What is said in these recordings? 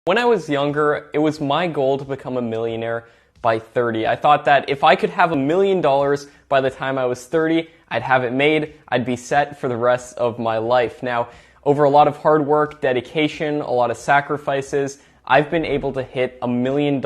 When I was younger, it was my goal to become a millionaire by 30. I thought that if I could have $1 million by the time I was 30, I'd have it made, I'd be set for the rest of my life. Now, over a lot of hard work, dedication, a lot of sacrifices, I've been able to hit $1 million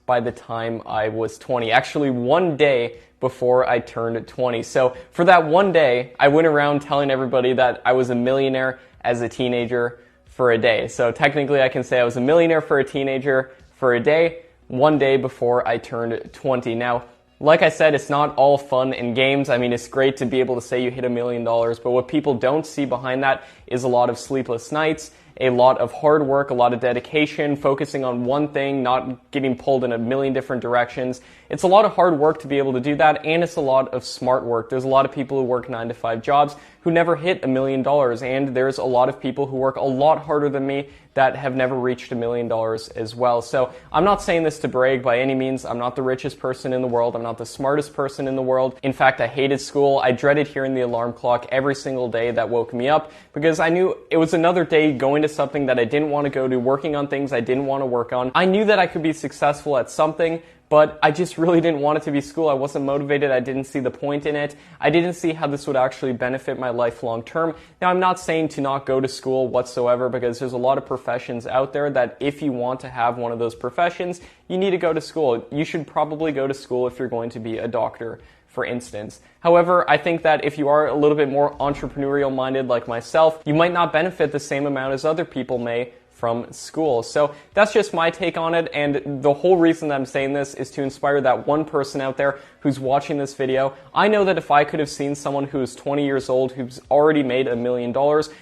by the time I was 20. Actually, one day before I turned 20. So for that one day, I went around telling everybody that I was a millionaire as a teenager for a day. So technically I can say I was a millionaire for a teenager for a day, one day before I turned 20. Now, like I said, it's not all fun and games. I mean, it's great to be able to say you hit $1 million, but what people don't see behind that is a lot of sleepless nights, a lot of hard work, a lot of dedication, focusing on one thing, not getting pulled in a million different directions. It's a lot of hard work to be able to do that, and it's a lot of smart work. There's a lot of people who work 9-to-5 jobs who never hit $1 million, and there's a lot of people who work a lot harder than me that have never reached $1 million as well. So I'm not saying this to brag by any means. I'm not the richest person in the world. I'm not the smartest person in the world. In fact, I hated school. I dreaded hearing the alarm clock every single day that woke me up because I knew it was another day going to something that I didn't want to go to, working on things I didn't want to work on. I knew that I could be successful at something, but I just really didn't want it to be school. I wasn't motivated. I didn't see the point in it. I didn't see how this would actually benefit my life long term. Now, I'm not saying to not go to school whatsoever because there's a lot of professions out there that if you want to have one of those professions, you need to go to school. You should probably go to school if you're going to be a doctor, for instance. However, I think that if you are a little bit more entrepreneurial minded like myself, you might not benefit the same amount as other people may from school. So that's just my take on it, and the whole reason that I'm saying this is to inspire that one person out there who's watching this video. I know that if I could have seen someone who's 20 years old who's already made $1 million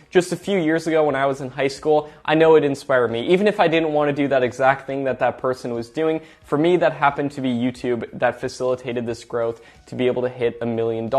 just a few years ago when I was in high school, I know it inspired me. Even if I didn't want to do that exact thing that that person was doing, for me that happened to be YouTube that facilitated this growth to be able to hit $1 million.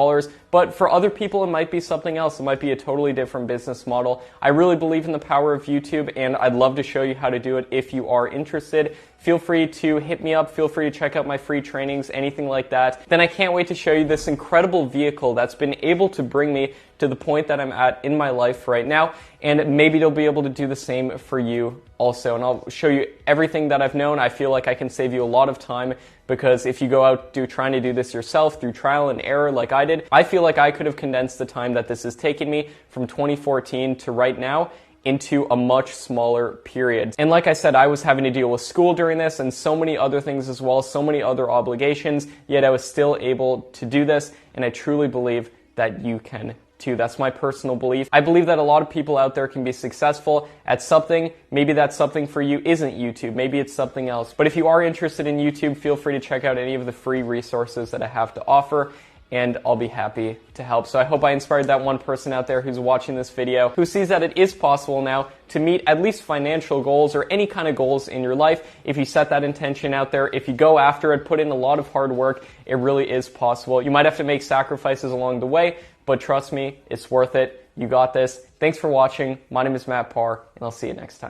But for other people, it might be something else. It might be a totally different business model. I really believe in the power of YouTube, and I'd love to show you how to do it if you are interested. Feel free to hit me up. Feel free to check out my free trainings, anything like that. Then I can't wait to show you this incredible vehicle that's been able to bring me to the point that I'm at in my life right now, and maybe they'll be able to do the same for you also. And I'll show you everything that I've known. I feel like I can save you a lot of time because if you go out trying to do this yourself through trial and error like I did, I feel like I could have condensed the time that this has taken me from 2014 to right now into a much smaller period. And like I said, I was having to deal with school during this and so many other things as well, so many other obligations, yet I was still able to do this, and I truly believe that you can too. That's my personal belief. I believe that a lot of people out there can be successful at something. Maybe that something for you isn't YouTube. Maybe it's something else. But if you are interested in YouTube, feel free to check out any of the free resources that I have to offer, and I'll be happy to help. So I hope I inspired that one person out there who's watching this video, who sees that it is possible now to meet at least financial goals or any kind of goals in your life. If you set that intention out there, if you go after it, put in a lot of hard work, it really is possible. You might have to make sacrifices along the way, but trust me, it's worth it. You got this. Thanks for watching. My name is Matt Parr, and I'll see you next time.